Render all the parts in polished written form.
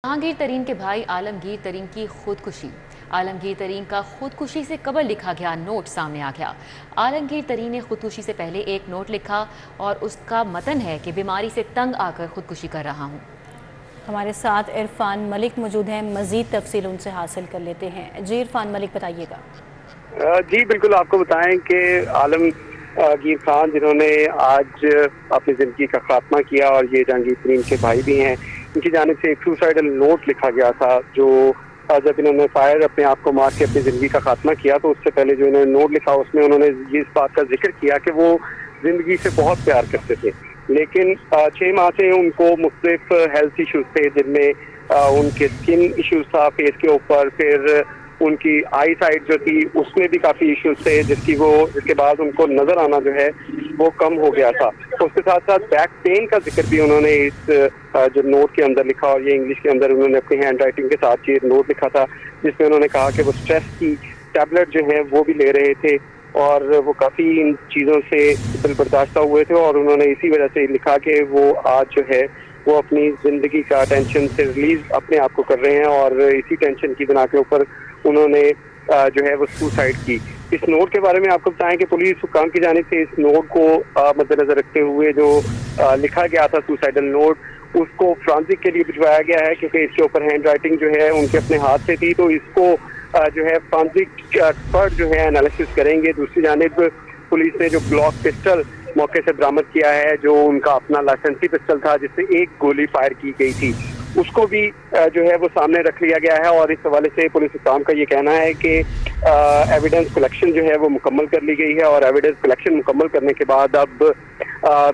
जहांगीर तरीन के भाई आलमगीर तरीन की खुदकुशी। आलमगीर तरीन का खुदकुशी से कबल लिखा गया नोट सामने आ गया। आलमगीर तरीन ने खुदकुशी से पहले एक नोट लिखा और उसका मतन है कि बीमारी से तंग आकर खुदकुशी कर रहा हूँ। हमारे साथ इरफान मलिक मौजूद हैं, मजीद तफसील उनसे हासिल कर लेते हैं। जी इरफान मलिक, बताइएगा। जी बिल्कुल, आपको बताएं कि आलमगीर खान जिन्होंने आज अपनी ज़िंदगी का खात्मा किया और ये जहांगीर तरीन के भाई भी हैं, इनकी जानिब से एक सुसाइडल नोट लिखा गया था जो जब इन्होंने फायर अपने आप को मार के अपनी ज़िंदगी का खात्मा किया तो उससे पहले जो इन्होंने नोट लिखा उसमें उन्होंने इस बात का जिक्र किया कि वो ज़िंदगी से बहुत प्यार करते थे, लेकिन 6 माह से उनको मुख्तलिफ हेल्थ इश्यूज थे जिनमें उनके स्किन इश्यूज था फेस के ऊपर, फिर उनकी आई साइड जो थी उसमें भी काफ़ी इश्यूज थे जिसके बाद उनको नज़र आना जो है वो कम हो गया था। तो उसके साथ साथ बैक पेन का जिक्र भी उन्होंने इस जो नोट के अंदर लिखा और ये इंग्लिश के अंदर उन्होंने अपनी हैंड राइटिंग के साथ ये नोट लिखा था जिसमें उन्होंने कहा कि वो स्ट्रेस की टैबलेट जो है वो भी ले रहे थे और वो काफ़ी इन चीज़ों से दिल बर्दाश्त हुए थे और उन्होंने इसी वजह से लिखा कि वो आज जो है वो अपनी ज़िंदगी का टेंशन से रिलीज अपने आप को कर रहे हैं और इसी टेंशन की बिना के ऊपर उन्होंने जो है वो सुसाइड की। इस नोट के बारे में आपको बताएं कि पुलिस हुक्काम की जानिब से इस नोट को मद्देनजर रखते हुए जो लिखा गया था सुसाइडल नोट उसको फ्रांसिक के लिए भिजवाया गया है क्योंकि इसके ऊपर हैंड राइटिंग जो है उनके अपने हाथ से थी, तो इसको जो है फ्रांसिक एक्सपर्ट जो है एनालिसिस करेंगे। दूसरी जानिब पुलिस ने जो ब्लॉक पिस्टल मौके से बरामद किया है जो उनका अपना लाइसेंसी पिस्टल था जिससे एक गोली फायर की गई थी उसको भी जो है वो सामने रख लिया गया है और इस हवाले से पुलिस हुक्काम का ये कहना है कि एविडेंस कलेक्शन जो है वो मुकम्मल कर ली गई है और एविडेंस कलेक्शन मुकम्मल करने के बाद अब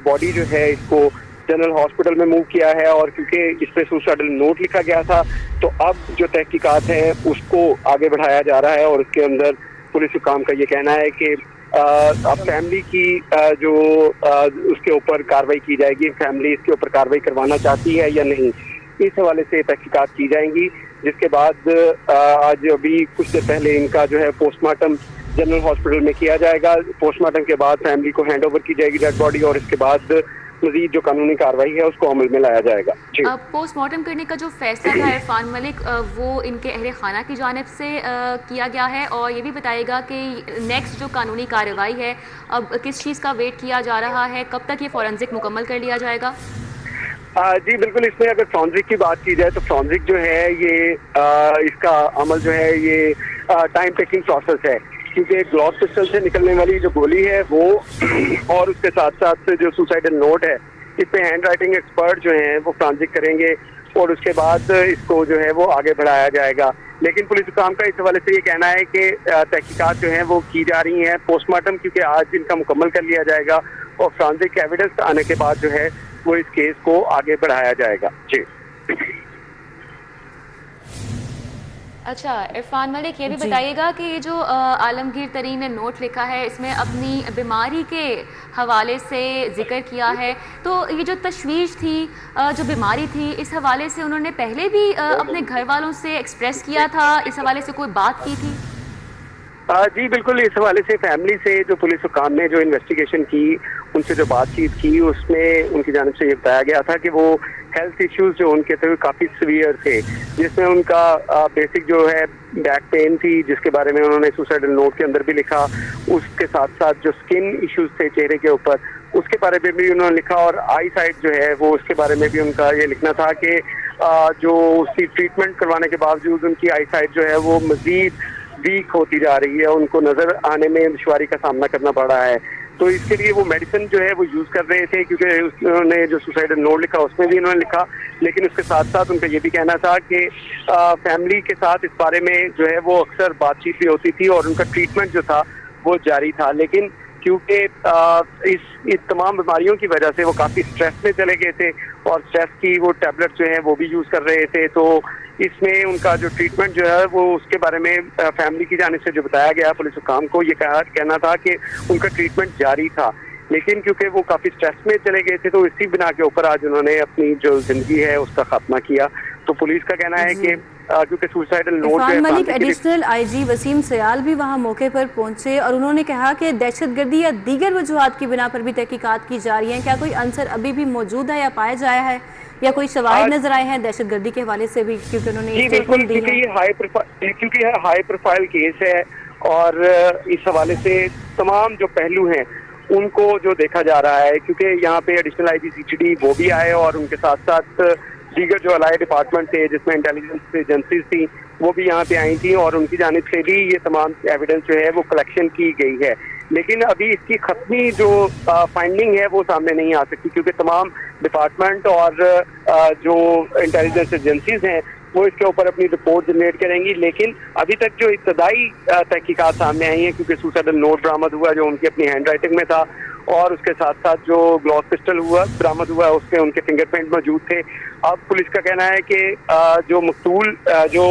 बॉडी जो है इसको जनरल हॉस्पिटल में मूव किया है और क्योंकि इस पर सुसाइडल नोट लिखा गया था तो अब जो तहकीकात है उसको आगे बढ़ाया जा रहा है और उसके अंदर पुलिस हुक्काम का ये कहना है कि अब फैमिली की जो उसके ऊपर कार्रवाई की जाएगी, फैमिली इसके ऊपर कार्रवाई करवाना चाहती है या नहीं, इस हवाले से तहकीकात की जाएंगी। जिसके बाद आज अभी कुछ देर पहले इनका जो है पोस्टमार्टम जनरल हॉस्पिटल में किया जाएगा। पोस्टमार्टम के बाद फैमिली को हैंड ओवर की जाएगी डेड बॉडी और इसके बाद मजीद जो कानूनी कार्रवाई है उसको अमल में लाया जाएगा। पोस्टमार्टम करने का जो फैसला था इरफान मलिक वो इनके अहले खाना की जानिब से किया गया है और ये भी बताएगा कि नेक्स्ट जो कानूनी कार्रवाई है अब किस चीज़ का वेट किया जा रहा है, कब तक ये फॉरेंसिक मुकम्मल कर लिया जाएगा? जी बिल्कुल, इसमें अगर फ्रांसिक की बात की जाए तो फ्रांसिक जो है ये इसका अमल जो है ये टाइम टेकिंग प्रोसेस है क्योंकि ग्लॉस पिस्टल से निकलने वाली जो गोली है वो और उसके साथ साथ जो सुसाइडल नोट है इस पे हैंड राइटिंग एक्सपर्ट जो हैं वो फ्रांसिक करेंगे और उसके बाद इसको जो है वो आगे बढ़ाया जाएगा। लेकिन पुलिस हुक्काम का इस हवाले से ये कहना है कि तहकीकात जो हैं वो की जा रही हैं। पोस्टमार्टम क्योंकि आज इनका मुकम्मल कर लिया जाएगा और फ्रांसिक एविडेंस आने के बाद जो है वो इस केस को आगे बढ़ाया जाएगा। जी अच्छा इरफान मलिक, ये भी बताइएगा कि ये जो आलमगीर तरीन ने नोट लिखा है इसमें अपनी बीमारी के हवाले से जिक्र किया है, तो ये जो तशवीश थी जो बीमारी थी इस हवाले से उन्होंने पहले भी अपने घर वालों से एक्सप्रेस किया था, इस हवाले से कोई बात की थी? जी बिल्कुल, इस हवाले से फैमिली से जो पुलिस हुक्काम ने जो इन्वेस्टिगेशन की उनसे जो बातचीत की उसमें उनकी जानिब से ये बताया गया था कि वो हेल्थ इश्यूज जो उनके थे काफ़ी सीवियर थे जिसमें उनका बेसिक जो है बैक पेन थी जिसके बारे में उन्होंने सुसाइडल नोट के अंदर भी लिखा, उसके साथ साथ जो स्किन इश्यूज थे चेहरे के ऊपर उसके बारे में भी उन्होंने लिखा और आई साइड जो है वो उसके बारे में भी उनका ये लिखना था कि जो उसकी ट्रीटमेंट करवाने के बावजूद उनकी आई साइड जो है वो मजीद वीक होती जा रही है, उनको नजर आने में दुश्वारी का सामना करना पड़ रहा है। तो इसके लिए वो मेडिसिन जो है वो यूज कर रहे थे क्योंकि उन्होंने जो सुसाइडल नोट लिखा उसमें भी उन्होंने लिखा, लेकिन उसके साथ साथ उनका ये भी कहना था कि फैमिली के साथ इस बारे में जो है वो अक्सर बातचीत भी होती थी और उनका ट्रीटमेंट जो था वो जारी था, लेकिन क्योंकि इस तमाम बीमारियों की वजह से वो काफ़ी स्ट्रेस में चले गए थे और स्ट्रेस की वो टैबलेट जो है वो भी यूज़ कर रहे थे, तो इसमें उनका जो ट्रीटमेंट जो है वो उसके बारे में फैमिली की जानिब से जो बताया गया पुलिस हुक्काम को ये कहना था कि उनका ट्रीटमेंट जारी था, लेकिन क्योंकि वो काफ़ी स्ट्रेस में चले गए थे तो इसी बिना के ऊपर आज उन्होंने अपनी जो जिंदगी है उसका खात्मा किया। तो पुलिस का कहना है कि क्योंकि suicidal note Irfan Malik, additional IG Wasim Sayal भी वहां मौके पर पहुंचे और उन्होंने कहा कि दहशतगर्दी या दीगर वजूहात की बिना पर भी तहकीकात की जा रही है, क्या कोई अंसर अभी भी मौजूद है या पाया जाया है या कोई शवाहिद नजर आए हैं दहशतगर्दी के हवाले से भी, क्योंकि उन्होंने स्टेटमेंट दी है? क्योंकि ये हाई प्रोफाइल केस है और इस हवाले से तमाम जो पहलू हैं उनको जो देखा जा रहा है, क्योंकि यहाँ पे एडिशनल आईजी सीटीडी वो भी आए और उनके साथ साथ दीगर जो अलाइड डिपार्टमेंट थे जिसमें इंटेलिजेंस एजेंसीज थी वो भी यहाँ पे आई थी और उनकी जानिब से भी ये तमाम एविडेंस जो है वो कलेक्शन की गई है। लेकिन अभी इसकी खत्मी जो फाइंडिंग है वो सामने नहीं आ सकती, क्योंकि तमाम डिपार्टमेंट और जो इंटेलिजेंस एजेंसीज हैं वो इसके ऊपर अपनी रिपोर्ट जनरेट करेंगी। लेकिन अभी तक जो इब्तदाई तहकीकात सामने आई हैं, क्योंकि सुसाइडल नोट बरामद हुआ जो उनकी अपनी हैंड राइटिंग में था और उसके साथ साथ जो ग्लॉस पिस्टल बरामद हुआ उसमें उनके फिंगरप्रिंट मौजूद थे। अब पुलिस का कहना है कि जो मकतूल जो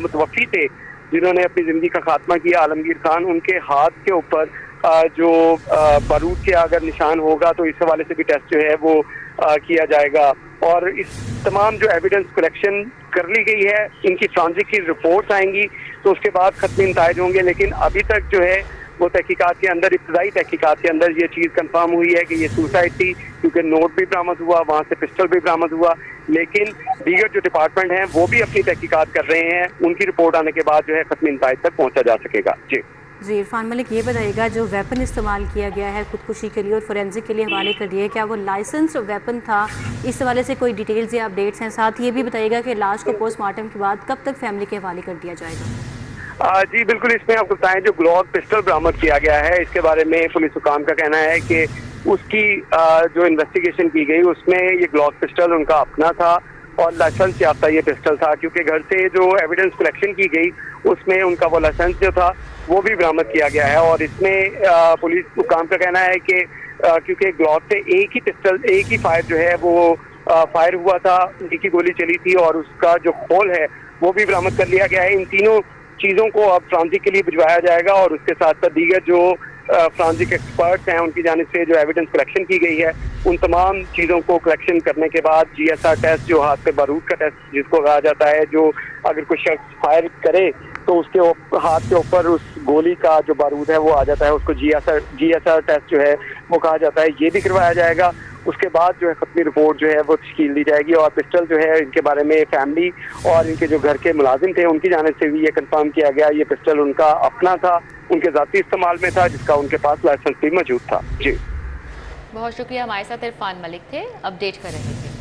मुतवफ़ी थे जिन्होंने अपनी ज़िंदगी का खात्मा किया आलमगीर खान, उनके हाथ के ऊपर जो बारूद के अगर निशान होगा तो इस हवाले से भी टेस्ट जो है वो किया जाएगा। और इस तमाम जो एविडेंस कलेक्शन कर ली गई है इनकी फॉरेंसिक की रिपोर्ट्स आएंगी तो उसके बाद खत्मी नताइज होंगे। लेकिन अभी तक जो है वो तहकीकात के अंदर, इब्तदाई तहकीकात के अंदर ये चीज़ कंफर्म हुई है कि ये सुसाइड थी, क्योंकि नोट भी बरामद हुआ, वहाँ से पिस्टल भी बरामद हुआ। लेकिन दीगर जो डिपार्टमेंट हैं वो भी अपनी तहकीकात कर रहे हैं, उनकी रिपोर्ट आने के बाद जो है खत्मी नताइज तक पहुँचा जा सकेगा। जी जी इरफान मलिक, ये बताइएगा जो वेपन इस्तेमाल किया गया है खुदकुशी के लिए और फोरेंसिक के लिए हवाले कर दिया है, क्या वो लाइसेंस वेपन था? इस हवाले से कोई डिटेल्स या अपडेट्स हैं? साथ ये भी बताइएगा कि लाश को पोस्टमार्टम के बाद कब तक फैमिली के हवाले कर दिया जाएगा? जी बिल्कुल, इसमें आपको बताएं जो ग्लॉक पिस्टल बरामद किया गया है इसके बारे में पुलिस हुकाम का कहना है कि उसकी जो इन्वेस्टिगेशन की गई उसमें ये ग्लॉक पिस्टल उनका अपना था और लाइसेंस याफ्ता ये पिस्टल था, क्योंकि घर से जो एविडेंस कलेक्शन की गई उसमें उनका वो लाइसेंस जो था वो भी बरामद किया गया है। और इसमें पुलिस हुकाम का कहना है कि क्योंकि ग्लॉक से एक ही पिस्टल, एक ही फायर जो है वो फायर हुआ था, एक ही गोली चली थी और उसका जो खोल है वो भी बरामद कर लिया गया है। इन तीनों चीज़ों को अब फॉरेंसिक के लिए भिजवाया जाएगा और उसके साथ साथ दीगर जो फॉरेंसिक एक्सपर्ट्स हैं उनकी जानिब से जो एविडेंस कलेक्शन की गई है उन तमाम चीज़ों को कलेक्शन करने के बाद जीएसआर टेस्ट, जो हाथ पे बारूद का टेस्ट जिसको कहा जाता है, जो अगर कोई शख्स फायर करे तो उसके हाथ के ऊपर उस गोली का जो बारूद है वो आ जाता है, उसको जीएसआर टेस्ट जो है वो कहा जाता है, ये भी करवाया जाएगा। उसके बाद जो है खत्मी रिपोर्ट जो है वो तश्कील दी जाएगी और पिस्टल जो है इनके बारे में फैमिली और इनके जो घर के मुलाजिम थे उनकी जानिब से भी ये कंफर्म किया गया ये पिस्टल उनका अपना था, उनके ज़ाती इस्तेमाल में था, जिसका उनके पास लाइसेंस भी मौजूद था। जी बहुत शुक्रिया, हमारे साथ इरफान मलिक थे, अपडेट कर रहे थे।